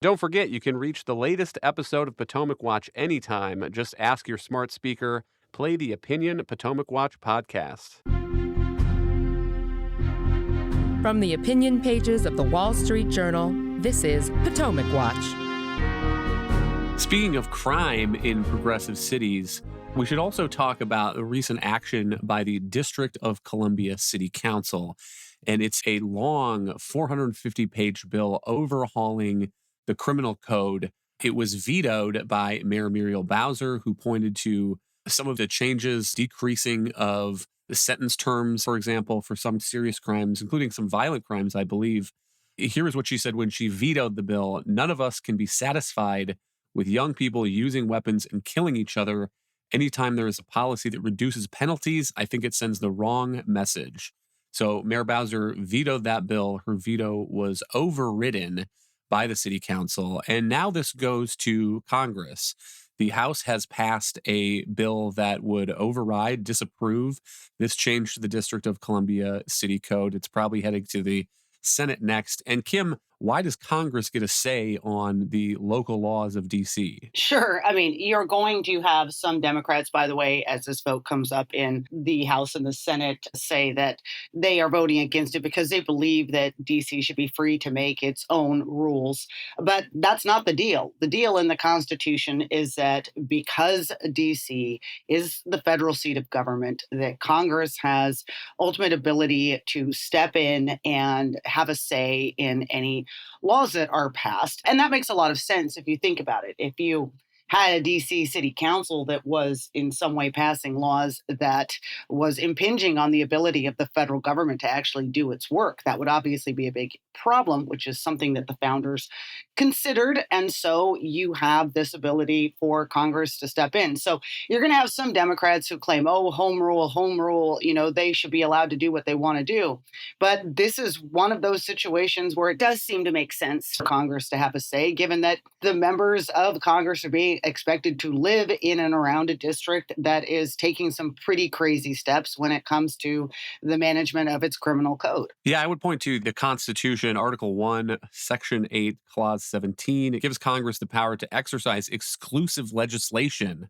Don't forget, you can reach the latest episode of Potomac Watch anytime. Just ask your smart speaker, play the Opinion Potomac Watch podcast. From the opinion pages of the Wall Street Journal, this is Potomac Watch. Speaking of crime in progressive cities, we should also talk about a recent action by the District of Columbia City Council. And it's a long 450-page bill overhauling the criminal code. It was vetoed by Mayor Muriel Bowser, who pointed to some of the changes, decreasing of the sentence terms, for example, for some serious crimes, including some violent crimes, I believe. Here is what she said when she vetoed the bill. None of us can be satisfied with young people using weapons and killing each other. Anytime there is a policy that reduces penalties, I think it sends the wrong message. So Mayor Bowser vetoed that bill. Her veto was overridden by the city council. And now this goes to Congress. The House has passed a bill that would override, disapprove this change to the District of Columbia City Code. It's probably heading to the Senate next. And Kim, why does Congress get a say on the local laws of D.C.? Sure. I mean, you're going to have some Democrats, by the way, as this vote comes up in the House and the Senate, say that they are voting against it because they believe that D.C. should be free to make its own rules. But that's not the deal. The deal in the Constitution is that because D.C. is the federal seat of government, that Congress has ultimate ability to step in and have a say in any laws that are passed. And that makes a lot of sense if you think about it. If you had a DC city council that was in some way passing laws that was impinging on the ability of the federal government to actually do its work, that would obviously be a big problem, which is something that the founders considered. And so you have this ability for Congress to step in. So you're going to have some Democrats who claim, oh, home rule, they should be allowed to do what they want to do. But this is one of those situations where it does seem to make sense for Congress to have a say, given that the members of Congress are being expected to live in and around a district that is taking some pretty crazy steps when it comes to the management of its criminal code. Yeah, I would point to the Constitution, Article 1, Section 8, Clause 17. It gives Congress the power to exercise exclusive legislation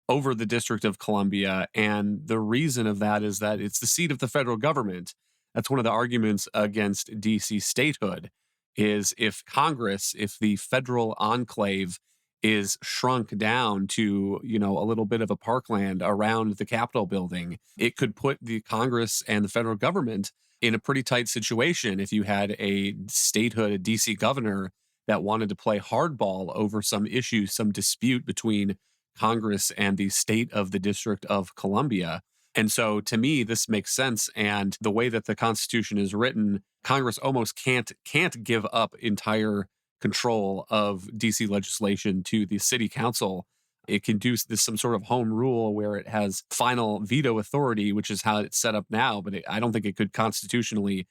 over the District of Columbia. And the reason of that is that it's the seat of the federal government. That's one of the arguments against D.C. statehood, is if the federal enclave is shrunk down to, a little bit of a parkland around the Capitol building, it could put the Congress and the federal government in a pretty tight situation. If you had a statehood, a DC governor that wanted to play hardball over some issue, some dispute between Congress and the state of the District of Columbia. And so to me, this makes sense. And the way that the Constitution is written, Congress almost can't give up entire control of DC legislation to the city council. It can do this, some sort of home rule where it has final veto authority, which is how it's set up now. But I don't think it could constitutionally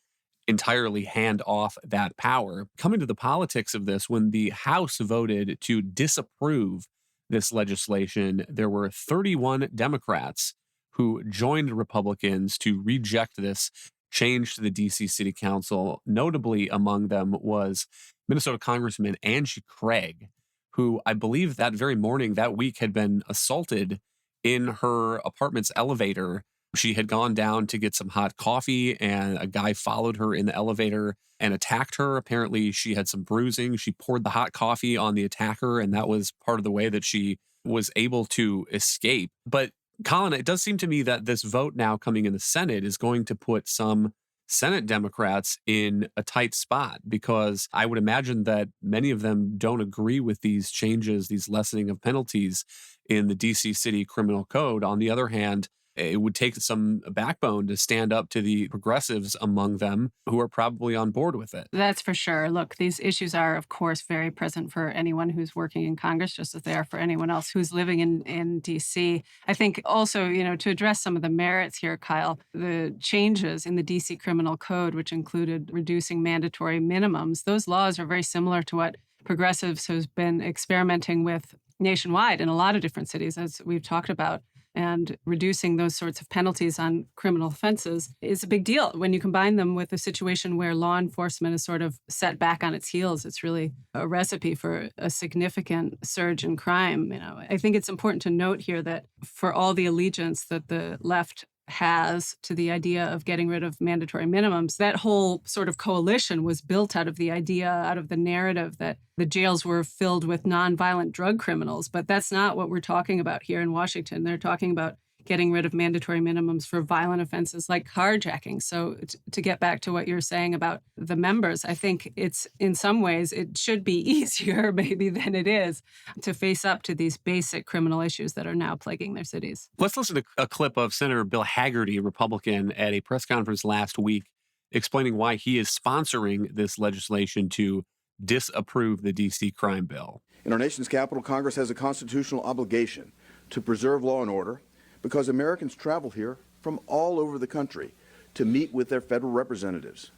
entirely hand off that power. Coming to the politics of this, when the House voted to disapprove this legislation, there were 31 Democrats who joined Republicans to reject this change to the DC City Council. Notably among them was Minnesota Congressman Angie Craig, who I believe that very morning, that week, had been assaulted in her apartment's elevator. She had gone down to get some hot coffee, and a guy followed her in the elevator and attacked her. Apparently, she had some bruising. She poured the hot coffee on the attacker, and that was part of the way that she was able to escape. But Colin, it does seem to me that this vote now coming in the Senate is going to put some Senate Democrats in a tight spot, because I would imagine that many of them don't agree with these changes, these lessening of penalties in the DC City Criminal Code. On the other hand, it would take some backbone to stand up to the progressives among them who are probably on board with it. That's for sure. Look, these issues are, of course, very present for anyone who's working in Congress, just as they are for anyone else who's living in D.C. I think also, to address some of the merits here, Kyle, the changes in the D.C. Criminal Code, which included reducing mandatory minimums, those laws are very similar to what progressives have been experimenting with nationwide in a lot of different cities, as we've talked about. And reducing those sorts of penalties on criminal offenses is a big deal. When you combine them with a situation where law enforcement is sort of set back on its heels, it's really a recipe for a significant surge in crime. I think it's important to note here that for all the allegiance that the left has to the idea of getting rid of mandatory minimums, that whole sort of coalition was built out of the idea, out of the narrative that the jails were filled with nonviolent drug criminals. But that's not what we're talking about here in Washington. They're talking about getting rid of mandatory minimums for violent offenses like carjacking. So to get back to what you're saying about the members, I think it's in some ways it should be easier maybe than it is to face up to these basic criminal issues that are now plaguing their cities. Let's listen to a clip of Senator Bill Hagerty, Republican, at a press conference last week explaining why he is sponsoring this legislation to disapprove the D.C. crime bill. In our nation's capital, Congress has a constitutional obligation to preserve law and order because Americans travel here from all over the country to meet with their federal representatives.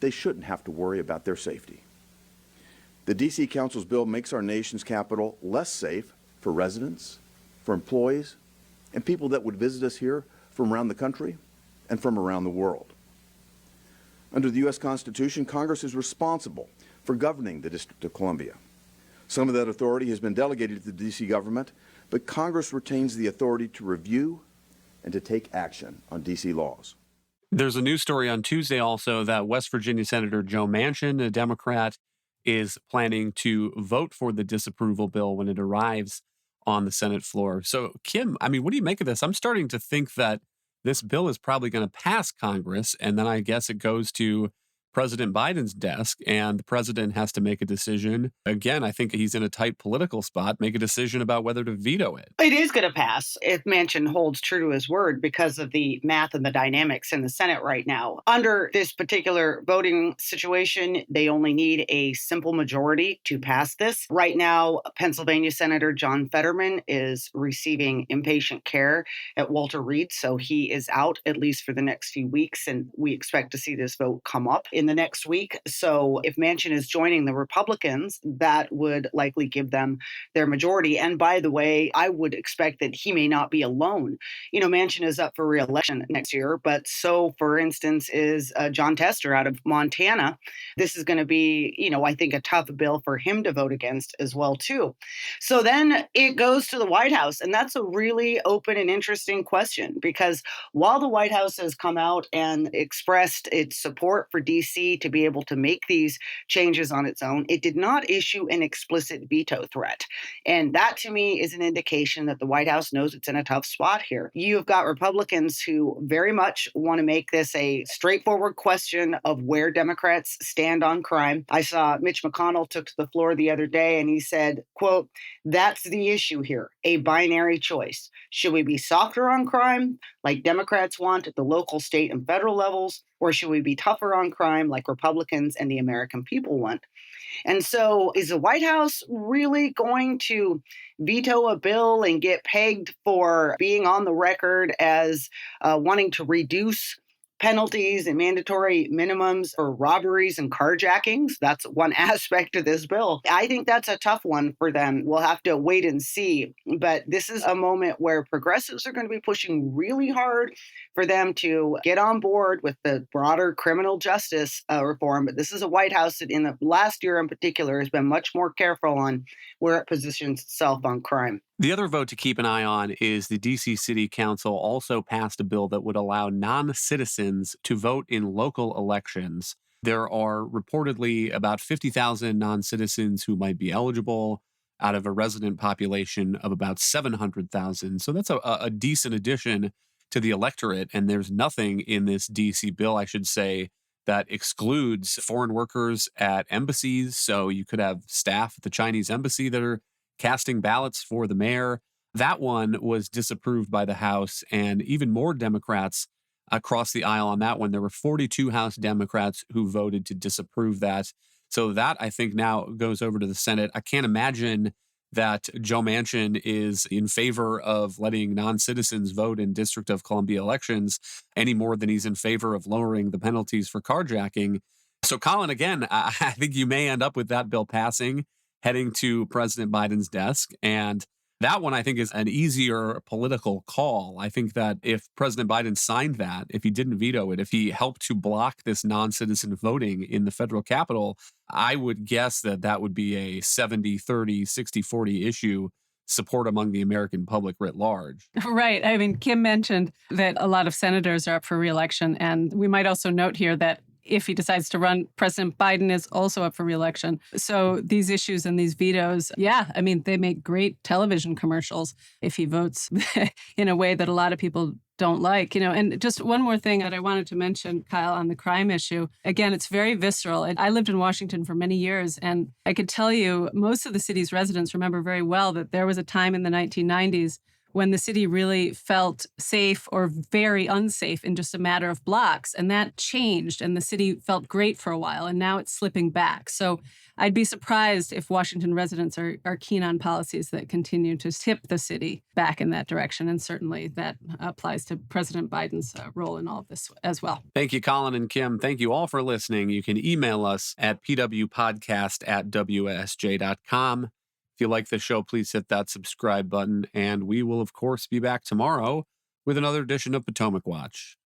They shouldn't have to worry about their safety. The D.C. Council's bill makes our nation's capital less safe for residents, for employees, and people that would visit us here from around the country and from around the world. Under the U.S. Constitution, Congress is responsible for governing the District of Columbia. Some of that authority has been delegated to the D.C. government, but Congress retains the authority to review and to take action on D.C. laws. There's a news story on Tuesday also that West Virginia Senator Joe Manchin, a Democrat, is planning to vote for the disapproval bill when it arrives on the Senate floor. So, Kim, what do you make of this? I'm starting to think that this bill is probably going to pass Congress, and then I guess it goes to President Biden's desk, and the president has to make a decision. Again, I think he's in a tight political spot, make a decision about whether to veto it. It is going to pass if Manchin holds true to his word because of the math and the dynamics in the Senate right now. Under this particular voting situation, they only need a simple majority to pass this. Right now, Pennsylvania Senator John Fetterman is receiving inpatient care at Walter Reed, so he is out at least for the next few weeks, and we expect to see this vote come up in the next week. So if Manchin is joining the Republicans, that would likely give them their majority. And by the way, I would expect that he may not be alone. Manchin is up for re-election next year, but so, for instance, is John Tester out of Montana. This is going to be, I think, a tough bill for him to vote against as well, too. So then it goes to the White House, and that's a really open and interesting question, because while the White House has come out and expressed its support for D.C. to be able to make these changes on its own, it did not issue an explicit veto threat. And that, to me, is an indication that the White House knows it's in a tough spot here. You've got Republicans who very much want to make this a straightforward question of where Democrats stand on crime. I saw Mitch McConnell took to the floor the other day and he said, quote, "That's the issue here, a binary choice. Should we be softer on crime, like Democrats want at the local, state, and federal levels, or should we be tougher on crime like Republicans and the American people want?" And so is the White House really going to veto a bill and get pegged for being on the record as wanting to reduce penalties and mandatory minimums for robberies and carjackings? That's one aspect of this bill. I think that's a tough one for them. We'll have to wait and see. But this is a moment where progressives are going to be pushing really hard for them to get on board with the broader criminal justice reform. But this is a White House that in the last year in particular has been much more careful on where it positions itself on crime. The other vote to keep an eye on is the D.C. City Council also passed a bill that would allow non-citizens to vote in local elections. There are reportedly about 50,000 non-citizens who might be eligible out of a resident population of about 700,000. So that's a decent addition to the electorate. And there's nothing in this D.C. bill, I should say, that excludes foreign workers at embassies. So you could have staff at the Chinese embassy that are casting ballots for the mayor. That one was disapproved by the House, and even more Democrats across the aisle on that one. There were 42 House Democrats who voted to disapprove that. So that, I think, now goes over to the Senate. I can't imagine that Joe Manchin is in favor of letting non-citizens vote in District of Columbia elections any more than he's in favor of lowering the penalties for carjacking. So, Colin, again, I think you may end up with that bill passing, heading to President Biden's desk. And That one, I think, is an easier political call. I think that if President Biden signed that, if he didn't veto it, if he helped to block this non-citizen voting in the federal Capitol, I would guess that that would be a 70-30, 60-40 issue, support among the American public writ large. Right. I mean, Kim mentioned that a lot of senators are up for reelection. And we might also note here that if he decides to run, President Biden is also up for reelection. So these issues and these vetoes, yeah, I mean, they make great television commercials if he votes in a way that a lot of people don't like, And just one more thing that I wanted to mention, Kyle, on the crime issue. Again, it's very visceral. I lived in Washington for many years, and I could tell you most of the city's residents remember very well that there was a time in the 1990s when the city really felt safe or very unsafe in just a matter of blocks. And that changed, and the city felt great for a while, and now it's slipping back. So I'd be surprised if Washington residents are keen on policies that continue to tip the city back in that direction. And certainly that applies to President Biden's role in all of this as well. Thank you, Colin and Kim. Thank you all for listening. You can email us at pwpodcast@wsj.com. If you like the show, please hit that subscribe button, and we will, of course, be back tomorrow with another edition of Potomac Watch.